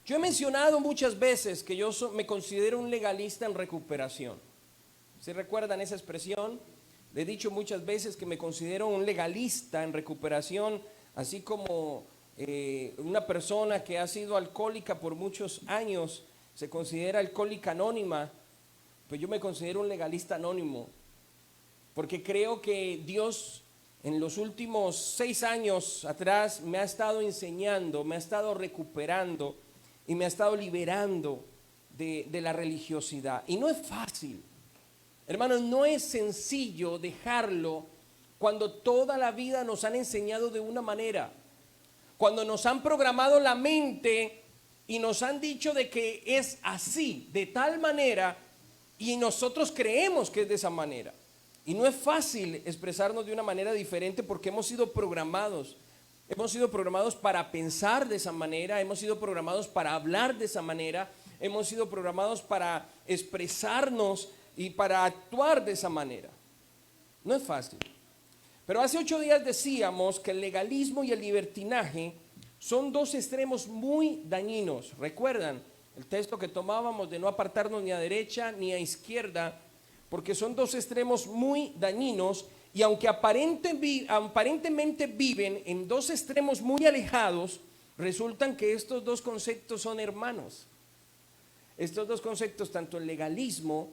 Yo he mencionado muchas veces que me considero un legalista en recuperación. ¿Se recuerdan esa expresión? Le he dicho muchas veces que me considero un legalista en recuperación, así como una persona que ha sido alcohólica por muchos años se considera alcohólica anónima, pues yo me considero un legalista anónimo, porque creo que Dios en los últimos 6 años atrás me ha estado enseñando, me ha estado recuperando y me ha estado liberando de la religiosidad. Y no es fácil, hermanos, no es sencillo dejarlo cuando toda la vida nos han enseñado de una manera, cuando nos han programado la mente y nos han dicho de que es así, de tal manera, y nosotros creemos que es de esa manera. Y no es fácil expresarnos de una manera diferente porque hemos sido programados. Hemos sido programados para pensar de esa manera, hemos sido programados para hablar de esa manera, hemos sido programados para expresarnos y para actuar de esa manera. No es fácil. Pero hace 8 días decíamos que el legalismo y el libertinaje son dos extremos muy dañinos. ¿Recuerdan el texto que tomábamos de no apartarnos ni a derecha ni a izquierda? Porque son dos extremos muy dañinos y aunque aparentemente viven en dos extremos muy alejados, resultan que estos dos conceptos son hermanos. Estos dos conceptos, tanto el legalismo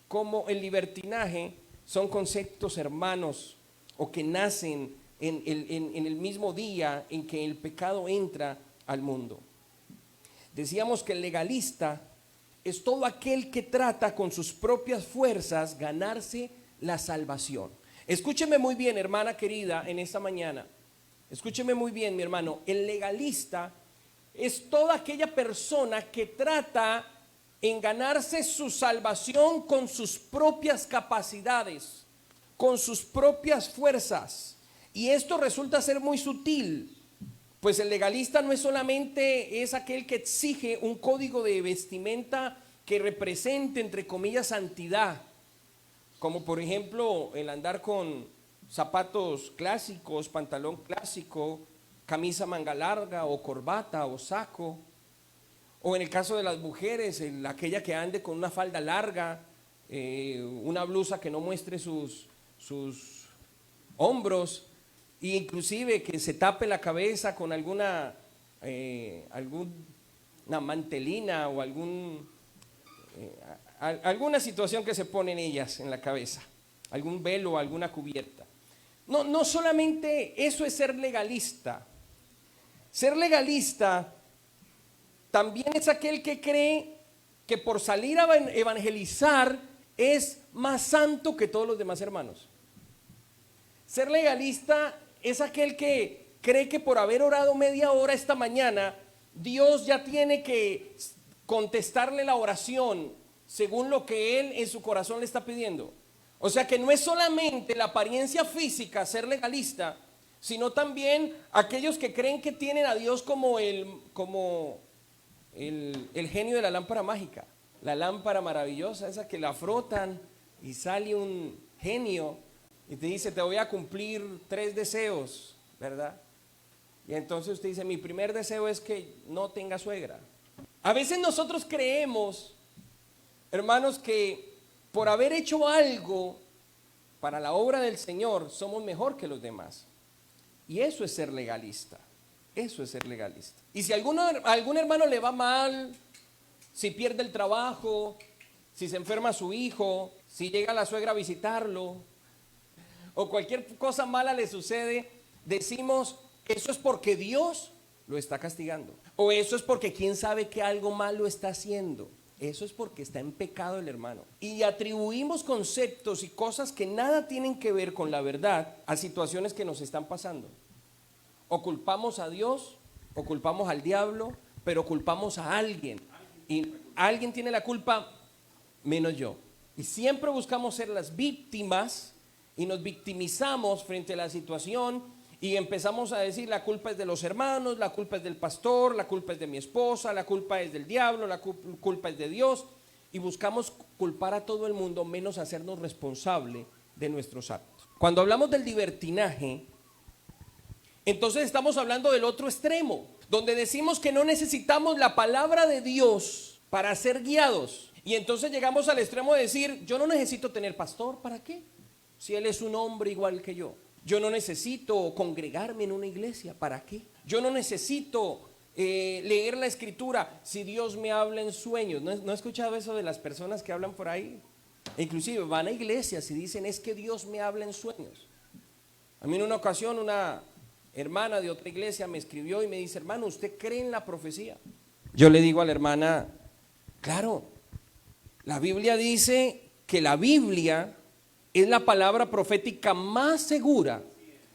como el libertinaje, son conceptos hermanos o que nacen en el mismo día en que el pecado entra al mundo. Decíamos que el legalista es todo aquel que trata con sus propias fuerzas ganarse la salvación. Escúcheme muy bien, hermana querida, en esta mañana. Escúcheme muy bien, mi hermano. El legalista es toda aquella persona que trata en ganarse su salvación con sus propias capacidades, con sus propias fuerzas. Y esto resulta ser muy sutil, pues el legalista no es solamente es aquel que exige un código de vestimenta que represente, entre comillas, santidad, como por ejemplo el andar con zapatos clásicos, pantalón clásico, camisa manga larga o corbata o saco, o en el caso de las mujeres, aquella que ande con una falda larga, una blusa que no muestre sus hombros, e inclusive que se tape la cabeza con alguna mantelina o alguna situación que se ponen ellas en la cabeza, algún velo, alguna cubierta. No solamente eso es ser legalista. Ser legalista también es aquel que cree que por salir a evangelizar es más santo que todos los demás hermanos. Ser legalista es aquel que cree que por haber orado media hora esta mañana, Dios ya tiene que contestarle la oración según lo que él en su corazón le está pidiendo. O sea que no es solamente la apariencia física ser legalista, sino también aquellos que creen que tienen a Dios como el genio de la lámpara mágica, la lámpara maravillosa, esa que la frotan y sale un genio y te dice: te voy a cumplir 3 deseos, ¿verdad? Y entonces usted dice: mi primer deseo es que no tenga suegra. A veces nosotros creemos, hermanos, que por haber hecho algo para la obra del Señor somos mejor que los demás. Y eso es ser legalista. Eso es ser legalista. Y si a algún hermano le va mal, si pierde el trabajo, si se enferma su hijo, si llega la suegra a visitarlo, o cualquier cosa mala le sucede, decimos: eso es porque Dios lo está castigando, o eso es porque quién sabe que algo malo está haciendo. Eso es porque está en pecado el hermano. Y atribuimos conceptos y cosas que nada tienen que ver con la verdad a situaciones que nos están pasando. O culpamos a Dios, o culpamos al diablo, pero culpamos a alguien. Y alguien tiene la culpa menos yo. Y siempre buscamos ser las víctimas y nos victimizamos frente a la situación. Y empezamos a decir: la culpa es de los hermanos, la culpa es del pastor, la culpa es de mi esposa, la culpa es del diablo, la culpa es de Dios. Y buscamos culpar a todo el mundo menos hacernos responsable de nuestros actos. Cuando hablamos del libertinaje, entonces estamos hablando del otro extremo. donde decimos que no necesitamos la palabra de Dios para ser guiados. Y entonces llegamos al extremo de decir, yo no necesito tener pastor, ¿para qué? Si él es un hombre igual que yo. Yo no necesito congregarme en una iglesia, ¿para qué? Yo no necesito leer la escritura si Dios me habla en sueños. ¿No he escuchado eso de las personas que hablan por ahí? E inclusive van a iglesias y dicen, es que Dios me habla en sueños. A mí en una ocasión una hermana de otra iglesia me escribió y me dice, hermano, ¿usted cree en la profecía? Yo le digo a la hermana, claro, la Biblia dice que la Biblia es la palabra profética más segura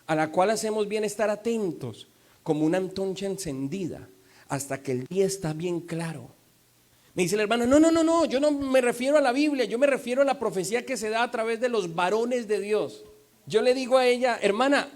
a la cual hacemos bien estar atentos, como una antorcha encendida hasta que el día está bien claro. Me dice la hermana, no, yo no me refiero a la Biblia, yo me refiero a la profecía que se da a través de los varones de Dios. Yo le digo a ella, hermana,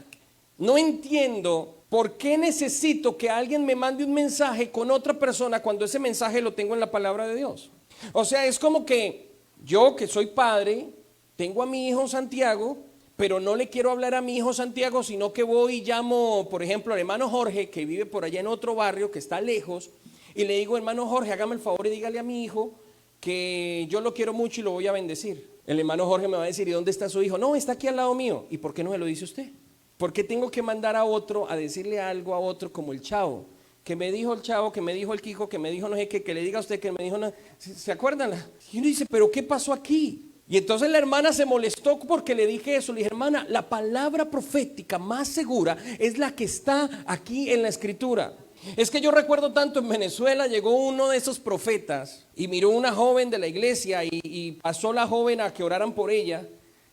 no entiendo por qué necesito que alguien me mande un mensaje con otra persona cuando ese mensaje lo tengo en la palabra de Dios. O sea, es como que yo, que soy padre, tengo a mi hijo Santiago, pero no le quiero hablar a mi hijo Santiago, sino que voy y llamo, por ejemplo, al hermano Jorge, que vive por allá en otro barrio, que está lejos, y le digo, hermano Jorge, hágame el favor y dígale a mi hijo que yo lo quiero mucho y lo voy a bendecir. El hermano Jorge me va a decir, ¿y dónde está su hijo? No, está aquí al lado mío. ¿Y por qué no me lo dice usted? ¿Por qué tengo que mandar a otro a decirle algo a otro como el chavo? Que me dijo el chavo, que me dijo el Quijo, que me dijo no sé qué, que le diga a usted, que me dijo no. ¿Se acuerdan? Y uno dice, ¿pero qué pasó aquí? Y entonces la hermana se molestó porque le dije eso. Le dije, hermana, la palabra profética más segura es la que está aquí en la escritura. Es que yo recuerdo tanto en Venezuela, llegó uno de esos profetas y miró una joven de la iglesia y pasó la joven a que oraran por ella.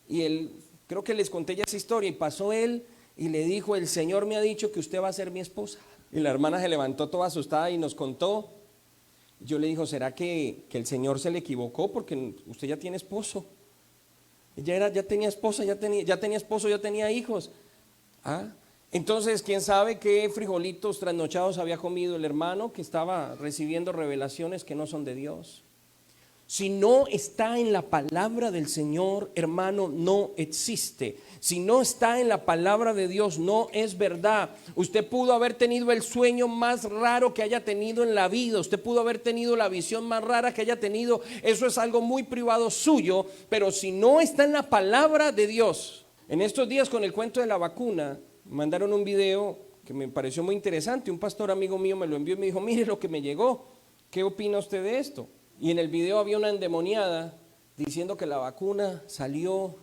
Y él, creo que les conté ya esa historia, y pasó él y le dijo, el Señor me ha dicho que usted va a ser mi esposa. Y la hermana se levantó toda asustada y nos contó. Yo le digo, ¿será que el Señor se le equivocó? Porque usted ya tiene esposo. Ella ya tenía esposa, ya tenía esposo, ya tenía hijos. Entonces, ¿quién sabe qué frijolitos trasnochados había comido el hermano que estaba recibiendo revelaciones que no son de Dios? Si no está en la palabra del Señor, hermano, no existe. Si no está en la palabra de Dios, no es verdad. Usted pudo haber tenido el sueño más raro que haya tenido en la vida. Usted pudo haber tenido la visión más rara que haya tenido. Eso es algo muy privado suyo. Pero si no está en la palabra de Dios. En estos días con el cuento de la vacuna, mandaron un video que me pareció muy interesante. Un pastor amigo mío me lo envió y me dijo, mire lo que me llegó. ¿Qué opina usted de esto? Y en el video había una endemoniada diciendo que la vacuna salió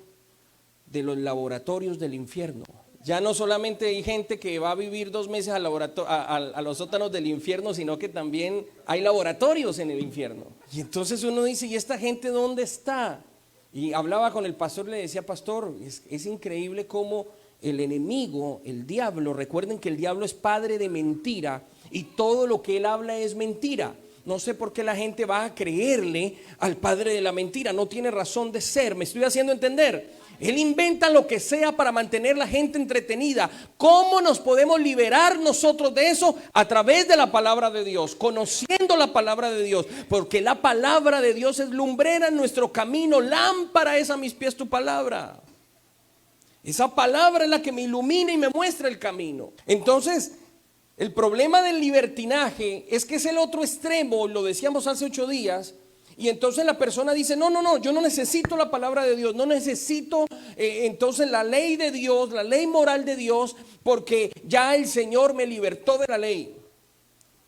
de los laboratorios del infierno. Ya no solamente hay gente que va a vivir 2 meses a los sótanos del infierno, sino que también hay laboratorios en el infierno. Y entonces uno dice, ¿y esta gente dónde está? Y hablaba con el pastor, le decía, pastor, es increíble cómo el enemigo, el diablo, recuerden que el diablo es padre de mentira y todo lo que él habla es mentira. No sé por qué la gente va a creerle al padre de la mentira, no tiene razón de ser. ¿Me estoy haciendo entender? Él inventa lo que sea para mantener la gente entretenida. ¿Cómo nos podemos liberar nosotros de eso? A través de la palabra de Dios, conociendo la palabra de Dios, porque la palabra de Dios es lumbrera en nuestro camino, lámpara es a mis pies tu palabra. Esa palabra es la que me ilumina y me muestra el camino. Entonces, el problema del libertinaje es que es el otro extremo, lo decíamos hace 8 días, y entonces la persona dice, no, yo no necesito la palabra de Dios, no necesito entonces la ley de Dios, la ley moral de Dios, porque ya el Señor me libertó de la ley.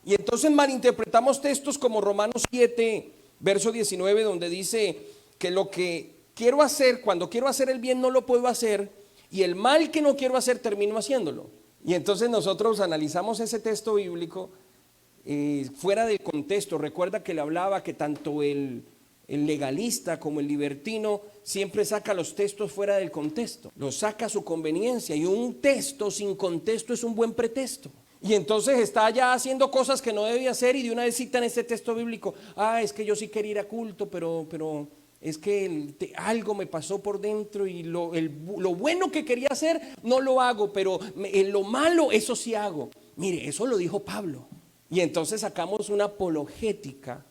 Y entonces malinterpretamos textos como Romanos 7, verso 19, donde dice que lo que quiero hacer, cuando quiero hacer el bien no lo puedo hacer, y el mal que no quiero hacer termino haciéndolo. Y entonces nosotros analizamos ese texto bíblico fuera del contexto. Recuerda que le hablaba que tanto el legalista como el libertino siempre saca los textos fuera del contexto, los saca a su conveniencia, y un texto sin contexto es un buen pretexto. Y entonces está ya haciendo cosas que no debía hacer, y de una vez citan este texto bíblico, es que yo sí quería ir a culto, pero es que algo me pasó por dentro y lo bueno que quería hacer no lo hago, pero lo malo eso sí hago. Mire, eso lo dijo Pablo. Y entonces sacamos una apologética,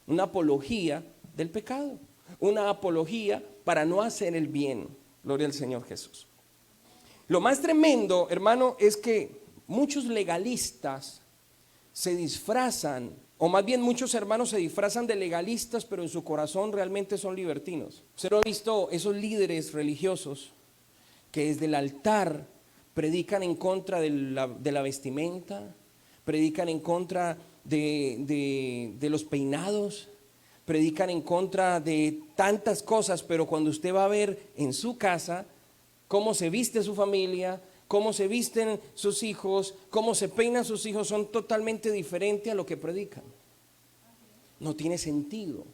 una apología del pecado, una apología para no hacer el bien. Gloria al Señor Jesús. Lo más tremendo, hermano, es que muchos legalistas se disfrazan, o más bien muchos hermanos se disfrazan de legalistas, pero en su corazón realmente son libertinos. ¿Usted no ha visto esos líderes religiosos que desde el altar predican en contra de la vestimenta, predican en contra de los peinados, predican en contra de tantas cosas, pero cuando usted va a ver en su casa cómo se viste su familia, cómo se visten sus hijos, cómo se peinan sus hijos, son totalmente diferentes a lo que predican? No tiene sentido,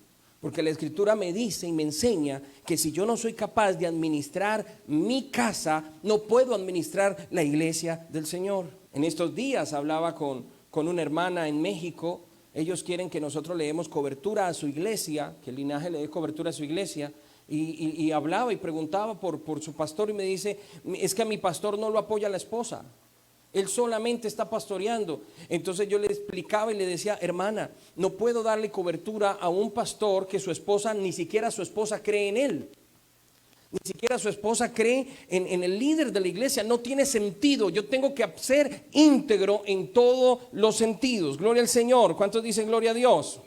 porque la Escritura me dice y me enseña que si yo no soy capaz de administrar mi casa, no puedo administrar la iglesia del Señor. En estos días hablaba con una hermana en México. Ellos quieren que nosotros le demos cobertura a su iglesia, que el linaje le dé cobertura a su iglesia. Y hablaba y preguntaba por su pastor y me dice, es que a mi pastor no lo apoya la esposa, él solamente está pastoreando. Entonces yo le explicaba y le decía, hermana, no puedo darle cobertura a un pastor que su esposa, ni siquiera su esposa cree en él. Ni siquiera su esposa cree en el líder de la iglesia. No tiene sentido. Yo tengo que ser íntegro en todos los sentidos. Gloria al Señor. ¿Cuántos dicen gloria a Dios?